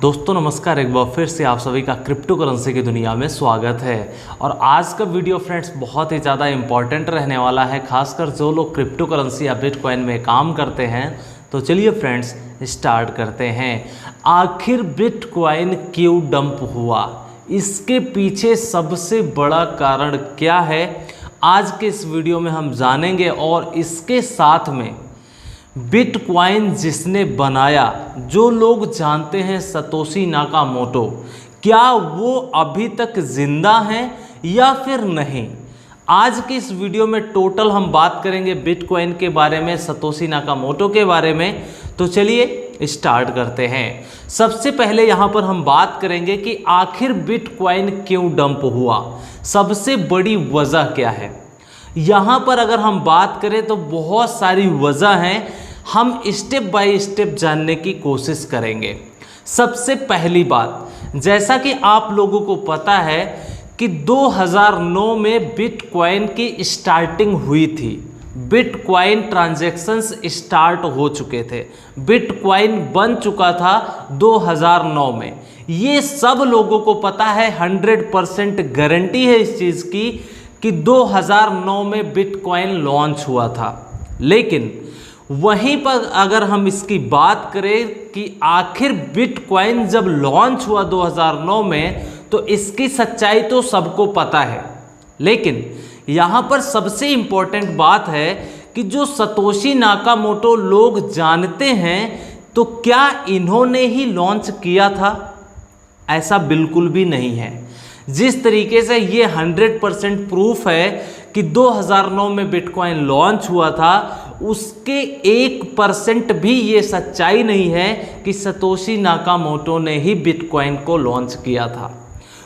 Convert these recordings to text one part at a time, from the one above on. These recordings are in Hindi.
दोस्तों नमस्कार, एक बार फिर से आप सभी का क्रिप्टो करेंसी की दुनिया में स्वागत है। और आज का वीडियो फ्रेंड्स बहुत ही ज़्यादा इम्पॉर्टेंट रहने वाला है, खासकर जो लोग क्रिप्टो करेंसी या बिटकॉइन में काम करते हैं। तो चलिए फ्रेंड्स स्टार्ट करते हैं। आखिर बिटकॉइन क्यों डंप हुआ, इसके पीछे सबसे बड़ा कारण क्या है, आज के इस वीडियो में हम जानेंगे। और इसके साथ में बिटकॉइन जिसने बनाया, जो लोग जानते हैं सतोशी नाकामोटो, क्या वो अभी तक जिंदा हैं या फिर नहीं। आज की इस वीडियो में टोटल हम बात करेंगे बिटकॉइन के बारे में, सतोशी नाकामोटो के बारे में। तो चलिए स्टार्ट करते हैं। सबसे पहले यहाँ पर हम बात करेंगे कि आखिर बिटकॉइन क्यों डंप हुआ, सबसे बड़ी वजह क्या है। यहाँ पर अगर हम बात करें तो बहुत सारी वजह हैं, हम स्टेप बाय स्टेप जानने की कोशिश करेंगे। सबसे पहली बात, जैसा कि आप लोगों को पता है कि 2009 में बिटकॉइन की स्टार्टिंग हुई थी, बिटकॉइन ट्रांजैक्शंस स्टार्ट हो चुके थे, बिटकॉइन बन चुका था 2009 में। ये सब लोगों को पता है, 100% गारंटी है इस चीज़ की कि 2009 में बिटकॉइन लॉन्च हुआ था। लेकिन वहीं पर अगर हम इसकी बात करें कि आखिर बिटकॉइन जब लॉन्च हुआ 2009 में, तो इसकी सच्चाई तो सबको पता है। लेकिन यहाँ पर सबसे इम्पोर्टेंट बात है कि जो सतोशी नाकामोटो लोग जानते हैं, तो क्या इन्होंने ही लॉन्च किया था? ऐसा बिल्कुल भी नहीं है। जिस तरीके से ये 100% प्रूफ है कि 2009 में बिटकॉइन लॉन्च हुआ था, उसके 1% भी ये सच्चाई नहीं है कि सतोशी नाकामोटो ने ही बिटकॉइन को लॉन्च किया था।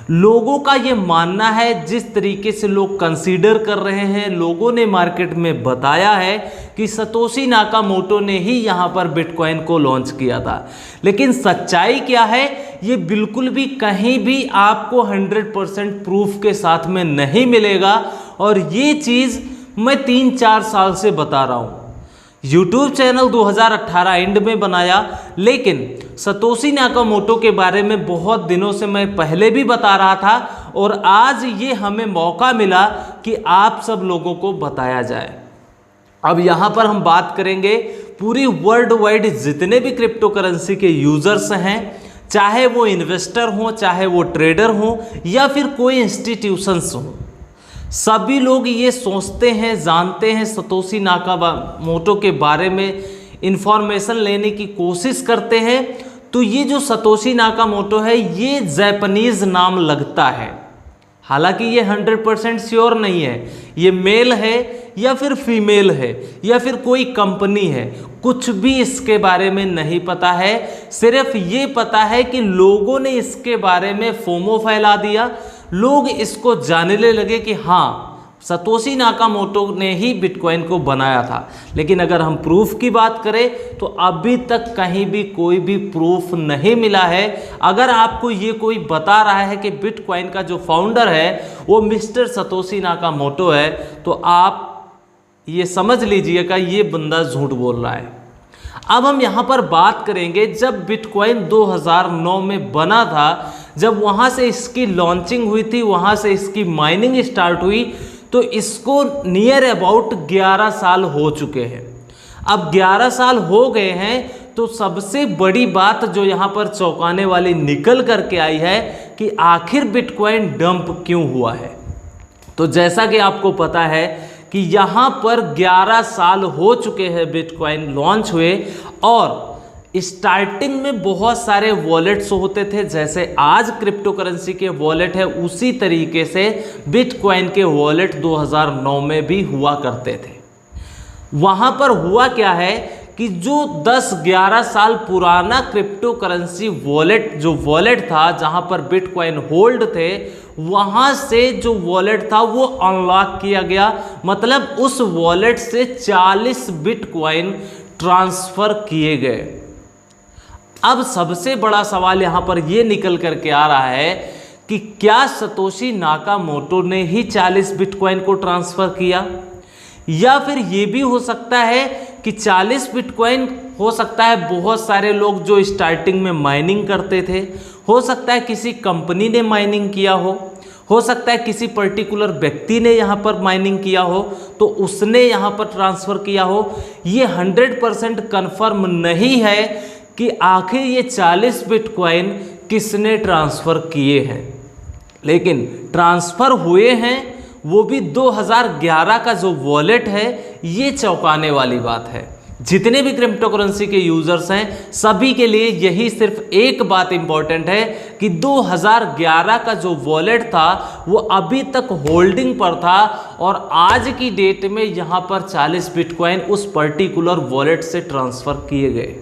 लोगों का ये मानना है, जिस तरीके से लोग कंसीडर कर रहे हैं, लोगों ने मार्केट में बताया है कि सतोशी नाकामोटो ने ही यहाँ पर बिटकॉइन को लॉन्च किया था। लेकिन सच्चाई क्या है, ये बिल्कुल भी कहीं भी आपको 100% प्रूफ के साथ में नहीं मिलेगा। और ये चीज़ मैं 3-4 साल से बता रहा हूँ। यूट्यूब चैनल 2018 एंड में बनाया, लेकिन सतोशी नाकामोटो के बारे में बहुत दिनों से मैं पहले भी बता रहा था, और आज ये हमें मौका मिला कि आप सब लोगों को बताया जाए। अब यहाँ पर हम बात करेंगे पूरी वर्ल्ड वाइड जितने भी क्रिप्टो करेंसी के यूजर्स हैं, चाहे वो इन्वेस्टर हों, चाहे वो ट्रेडर हों, या फिर कोई इंस्टीट्यूशंस हों, सभी लोग ये सोचते हैं, जानते हैं, सतोशी नाकामोटो के बारे में इंफॉर्मेशन लेने की कोशिश करते हैं। तो ये जो सतोशी नाकामोटो है, ये जापानीज नाम लगता है। हालांकि ये 100% श्योर नहीं है ये मेल है या फिर फीमेल है या फिर कोई कंपनी है, कुछ भी इसके बारे में नहीं पता है। सिर्फ ये पता है कि लोगों ने इसके बारे में फोमो फैला दिया, लोग इसको जानने लगे कि हाँ, सतोशी नाकामोटो ने ही बिटकॉइन को बनाया था। लेकिन अगर हम प्रूफ की बात करें तो अभी तक कहीं भी कोई भी प्रूफ नहीं मिला है। अगर आपको ये कोई बता रहा है कि बिटकॉइन का जो फाउंडर है वो मिस्टर सतोशी नाकामोटो है, तो आप ये समझ लीजिएगा ये बंदा झूठ बोल रहा है। अब हम यहाँ पर बात करेंगे, जब बिटकॉइन 2009 में बना था, जब वहाँ से इसकी लॉन्चिंग हुई थी, वहाँ से इसकी माइनिंग स्टार्ट हुई, तो इसको नियर अबाउट 11 साल हो चुके हैं। अब 11 साल हो गए हैं, तो सबसे बड़ी बात जो यहाँ पर चौंकाने वाली निकल करके आई है कि आखिर बिटकॉइन डंप क्यों हुआ है। तो जैसा कि आपको पता है कि यहाँ पर 11 साल हो चुके हैं बिटकॉइन लॉन्च हुए, और स्टार्टिंग में बहुत सारे वॉलेट्स होते थे, जैसे आज क्रिप्टो करेंसी के वॉलेट है, उसी तरीके से बिटकॉइन के वॉलेट 2009 में भी हुआ करते थे। वहाँ पर हुआ क्या है कि जो 10-11 साल पुराना क्रिप्टो करेंसी वॉलेट, जो वॉलेट था जहाँ पर बिटकॉइन होल्ड थे, वहाँ से जो वॉलेट था वो अनलॉक किया गया। मतलब उस वॉलेट से 40 बिटकॉइन ट्रांसफ़र किए गए। अब सबसे बड़ा सवाल यहाँ पर ये निकल करके आ रहा है कि क्या सतोशी नाकामोटो ने ही 40 बिटकॉइन को ट्रांसफ़र किया, या फिर ये भी हो सकता है कि 40 बिटकॉइन हो सकता है बहुत सारे लोग जो स्टार्टिंग में माइनिंग करते थे, हो सकता है किसी कंपनी ने माइनिंग किया हो सकता है किसी पर्टिकुलर व्यक्ति ने यहाँ पर माइनिंग किया हो तो उसने यहाँ पर ट्रांसफ़र किया हो। ये 100% कन्फर्म नहीं है कि आखिर ये 40 बिटकॉइन किसने ट्रांसफ़र किए हैं, लेकिन ट्रांसफ़र हुए हैं वो भी 2011 का जो वॉलेट है। ये चौंकाने वाली बात है। जितने भी क्रिप्टो करेंसी के यूजर्स हैं सभी के लिए यही सिर्फ एक बात इंपॉर्टेंट है कि 2011 का जो वॉलेट था वो अभी तक होल्डिंग पर था और आज की डेट में यहाँ पर 40 बिटकॉइन उस पर्टिकुलर वॉलेट से ट्रांसफ़र किए गए।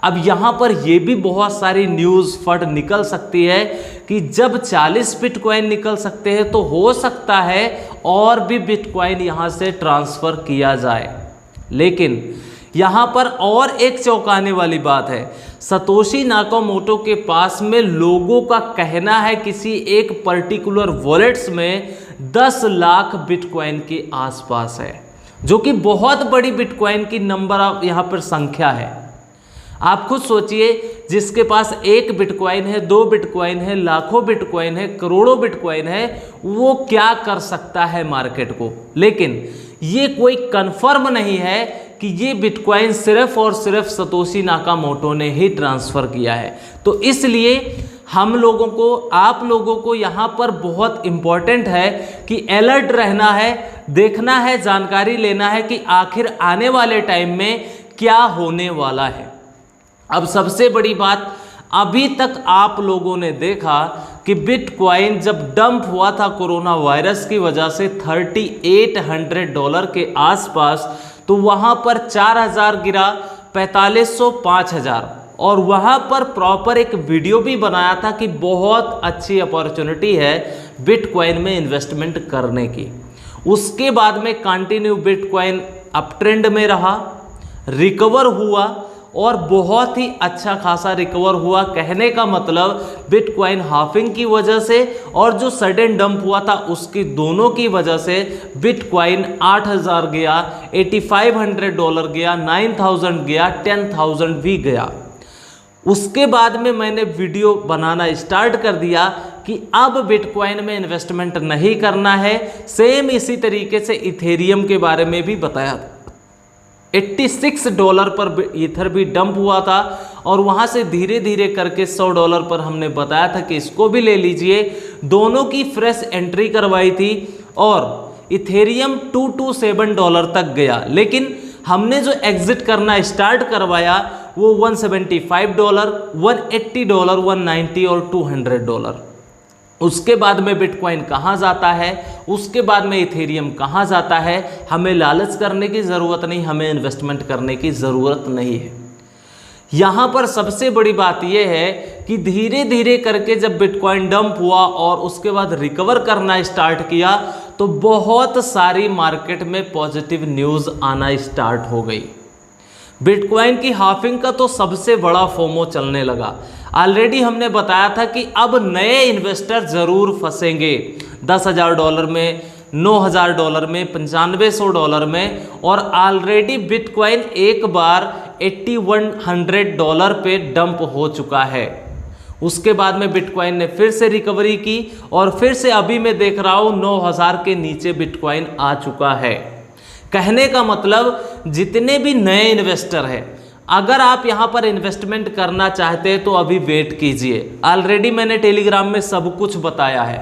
अब यहाँ पर ये भी बहुत सारी न्यूज़ फट निकल सकती है कि जब 40 बिटकॉइन निकल सकते हैं तो हो सकता है और भी बिटकॉइन यहाँ से ट्रांसफ़र किया जाए। लेकिन यहाँ पर और एक चौंकाने वाली बात है, सतोशी नाकामोटो के पास में लोगों का कहना है किसी एक पर्टिकुलर वॉलेट्स में 10 लाख बिटकॉइन के आसपास है, जो कि बहुत बड़ी बिटकॉइन की नंबर ऑफ यहाँ पर संख्या है। आप खुद सोचिए, जिसके पास 1 बिटकॉइन है, 2 बिटकॉइन है, लाखों बिटकॉइन है, करोड़ों बिटकॉइन है, वो क्या कर सकता है मार्केट को। लेकिन ये कोई कंफर्म नहीं है कि ये बिटकॉइन सिर्फ और सिर्फ सतोशी नाकामोटो ने ही ट्रांसफ़र किया है। तो इसलिए हम लोगों को, आप लोगों को यहाँ पर बहुत इम्पॉर्टेंट है कि अलर्ट रहना है, देखना है, जानकारी लेना है कि आखिर आने वाले टाइम में क्या होने वाला है। अब सबसे बड़ी बात, अभी तक आप लोगों ने देखा कि बिटकॉइन जब डंप हुआ था कोरोना वायरस की वजह से $3800 के आसपास, तो वहाँ पर 4000 गिरा, 4500, 5000, और वहाँ पर प्रॉपर एक वीडियो भी बनाया था कि बहुत अच्छी अपॉर्चुनिटी है बिटकॉइन में इन्वेस्टमेंट करने की। उसके बाद में कंटिन्यू बिटकॉइन अप ट्रेंड में रहा, रिकवर हुआ और बहुत ही अच्छा खासा रिकवर हुआ। कहने का मतलब बिटकॉइन हाफिंग की वजह से और जो सडन डंप हुआ था उसकी दोनों की वजह से बिटकॉइन 8000 गया, $8500 गया, 9000 गया, 10000 भी गया। उसके बाद में मैंने वीडियो बनाना स्टार्ट कर दिया कि अब बिटकॉइन में इन्वेस्टमेंट नहीं करना है। सेम इसी तरीके से इथेरियम के बारे में भी बताया था। $86 पर ईथर भी डंप हुआ था और वहाँ से धीरे धीरे करके $100 पर हमने बताया था कि इसको भी ले लीजिए। दोनों की फ्रेश एंट्री करवाई थी और इथेरियम $227 तक गया, लेकिन हमने जो एग्जिट करना स्टार्ट करवाया वो $175, $180, $190 और $200। उसके बाद में बिटकॉइन कहाँ जाता है, उसके बाद में इथेरियम कहाँ जाता है, हमें लालच करने की ज़रूरत नहीं, हमें इन्वेस्टमेंट करने की ज़रूरत नहीं है। यहाँ पर सबसे बड़ी बात यह है कि धीरे धीरे करके जब बिटकॉइन डंप हुआ और उसके बाद रिकवर करना स्टार्ट किया तो बहुत सारी मार्केट में पॉजिटिव न्यूज़ आना स्टार्ट हो गई। बिटकॉइन की हाफिंग का तो सबसे बड़ा फोमो चलने लगा। ऑलरेडी हमने बताया था कि अब नए इन्वेस्टर ज़रूर फंसेंगे $10,000 में, $9,000 में, $9500 में, और ऑलरेडी बिटकॉइन एक बार $8100 पे डंप हो चुका है। उसके बाद में बिटकॉइन ने फिर से रिकवरी की और फिर से अभी मैं देख रहा हूँ 9000 के नीचे बिटकॉइन आ चुका है। कहने का मतलब जितने भी नए इन्वेस्टर हैं, अगर आप यहाँ पर इन्वेस्टमेंट करना चाहते हैं तो अभी वेट कीजिए। ऑलरेडी मैंने टेलीग्राम में सब कुछ बताया है।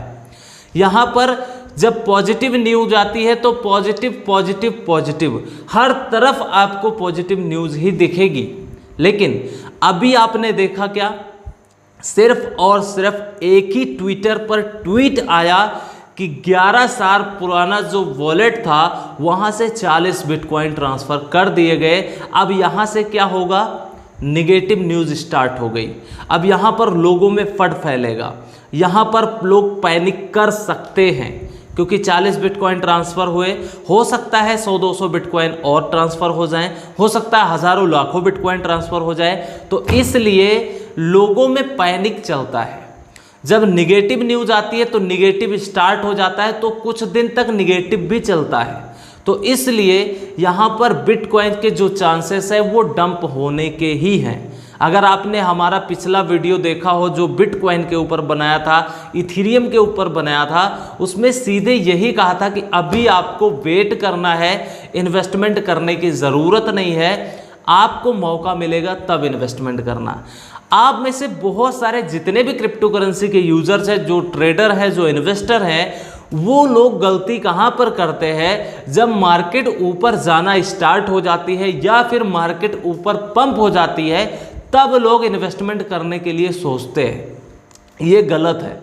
यहाँ पर जब पॉजिटिव न्यूज आती है तो पॉजिटिव पॉजिटिव पॉजिटिव, हर तरफ आपको पॉजिटिव न्यूज़ ही दिखेगी। लेकिन अभी आपने देखा क्या, सिर्फ और सिर्फ एक ही ट्विटर पर ट्वीट आया कि 11 साल पुराना जो वॉलेट था वहाँ से 40 बिटकॉइन ट्रांसफ़र कर दिए गए। अब यहाँ से क्या होगा, निगेटिव न्यूज़ स्टार्ट हो गई। अब यहाँ पर लोगों में फट फैलेगा, यहाँ पर लोग पैनिक कर सकते हैं क्योंकि 40 बिटकॉइन ट्रांसफ़र हुए। हो सकता है 100-200 बिटकॉइन और ट्रांसफ़र हो जाएं, हो सकता है हज़ारों लाखों बिटकॉइन ट्रांसफ़र हो जाए। तो इसलिए लोगों में पैनिक चलता है। जब निगेटिव न्यूज आती है तो निगेटिव स्टार्ट हो जाता है, तो कुछ दिन तक निगेटिव भी चलता है। तो इसलिए यहाँ पर बिटकॉइन के जो चांसेस है वो डंप होने के ही हैं। अगर आपने हमारा पिछला वीडियो देखा हो जो बिटकॉइन के ऊपर बनाया था, इथीरियम के ऊपर बनाया था, उसमें सीधे यही कहा था कि अभी आपको वेट करना है, इन्वेस्टमेंट करने की ज़रूरत नहीं है, आपको मौका मिलेगा तब इन्वेस्टमेंट करना। आप में से बहुत सारे जितने भी क्रिप्टो करेंसी के यूजर्स हैं, जो ट्रेडर हैं, जो इन्वेस्टर हैं, वो लोग गलती कहाँ पर करते हैं, जब मार्केट ऊपर जाना स्टार्ट हो जाती है या फिर मार्केट ऊपर पंप हो जाती है, तब लोग इन्वेस्टमेंट करने के लिए सोचते हैं। ये गलत है।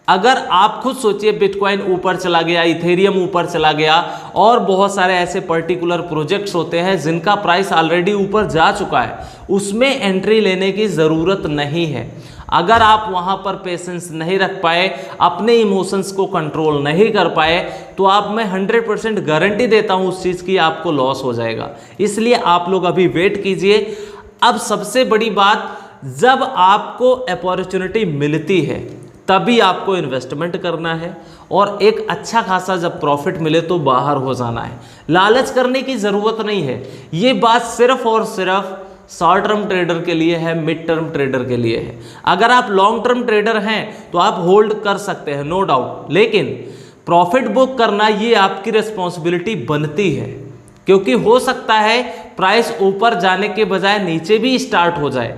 अगर आप खुद सोचिए, बिटकॉइन ऊपर चला गया, इथेरियम ऊपर चला गया, और बहुत सारे ऐसे पर्टिकुलर प्रोजेक्ट्स होते हैं जिनका प्राइस ऑलरेडी ऊपर जा चुका है, उसमें एंट्री लेने की ज़रूरत नहीं है। अगर आप वहाँ पर पेशेंस नहीं रख पाए, अपने इमोशंस को कंट्रोल नहीं कर पाए, तो आप मैं 100% गारंटी देता हूँ उस चीज़ की आपको लॉस हो जाएगा। इसलिए आप लोग अभी वेट कीजिए। अब सबसे बड़ी बात, जब आपको अपॉर्चुनिटी मिलती है तभी आपको इन्वेस्टमेंट करना है, और एक अच्छा खासा जब प्रॉफिट मिले तो बाहर हो जाना है। लालच करने की ज़रूरत नहीं है। ये बात सिर्फ और सिर्फ शॉर्ट टर्म ट्रेडर के लिए है, मिड टर्म ट्रेडर के लिए है। अगर आप लॉन्ग टर्म ट्रेडर हैं तो आप होल्ड कर सकते हैं, नो डाउट, लेकिन प्रॉफिट बुक करना ये आपकी रिस्पॉन्सिबिलिटी बनती है, क्योंकि हो सकता है प्राइस ऊपर जाने के बजाय नीचे भी स्टार्ट हो जाए,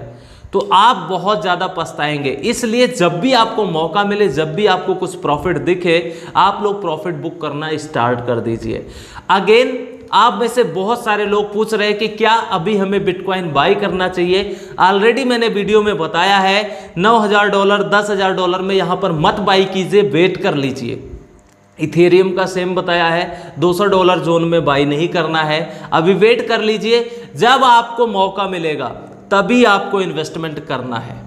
तो आप बहुत ज़्यादा पछताएंगे। इसलिए जब भी आपको मौका मिले, जब भी आपको कुछ प्रॉफिट दिखे, आप लोग प्रॉफिट बुक करना स्टार्ट कर दीजिए। अगेन, आप में से बहुत सारे लोग पूछ रहे हैं कि क्या अभी हमें बिटकॉइन बाई करना चाहिए। ऑलरेडी मैंने वीडियो में बताया है, $9,000 $10,000 में यहाँ पर मत बाई कीजिए, वेट कर लीजिए। इथेरियम का सेम बताया है, $200 जोन में बाई नहीं करना है, अभी वेट कर लीजिए। जब आपको मौका मिलेगा तभी आपको इन्वेस्टमेंट करना है।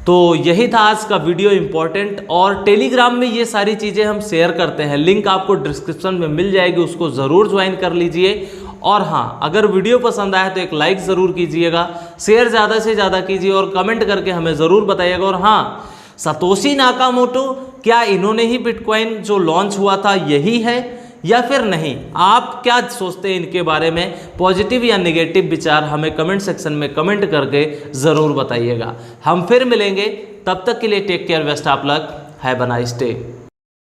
तो यही था आज का वीडियो इंपॉर्टेंट, और टेलीग्राम में ये सारी चीज़ें हम शेयर करते हैं, लिंक आपको डिस्क्रिप्शन में मिल जाएगी, उसको ज़रूर ज्वाइन कर लीजिए। और हाँ, अगर वीडियो पसंद आया तो एक लाइक ज़रूर कीजिएगा, शेयर ज़्यादा से ज़्यादा कीजिए, और कमेंट करके हमें ज़रूर बताइएगा। और हाँ, सतोशी नाकामोटो, क्या इन्होंने ही बिटकॉइन जो लॉन्च हुआ था यही है या फिर नहीं? आप क्या सोचते हैं इनके बारे में? पॉजिटिव या नेगेटिव विचार हमें कमेंट सेक्शन में कमेंट करके ज़रूर बताइएगा। हम फिर मिलेंगे, तब तक के लिए take care, best of luck, have a nice day.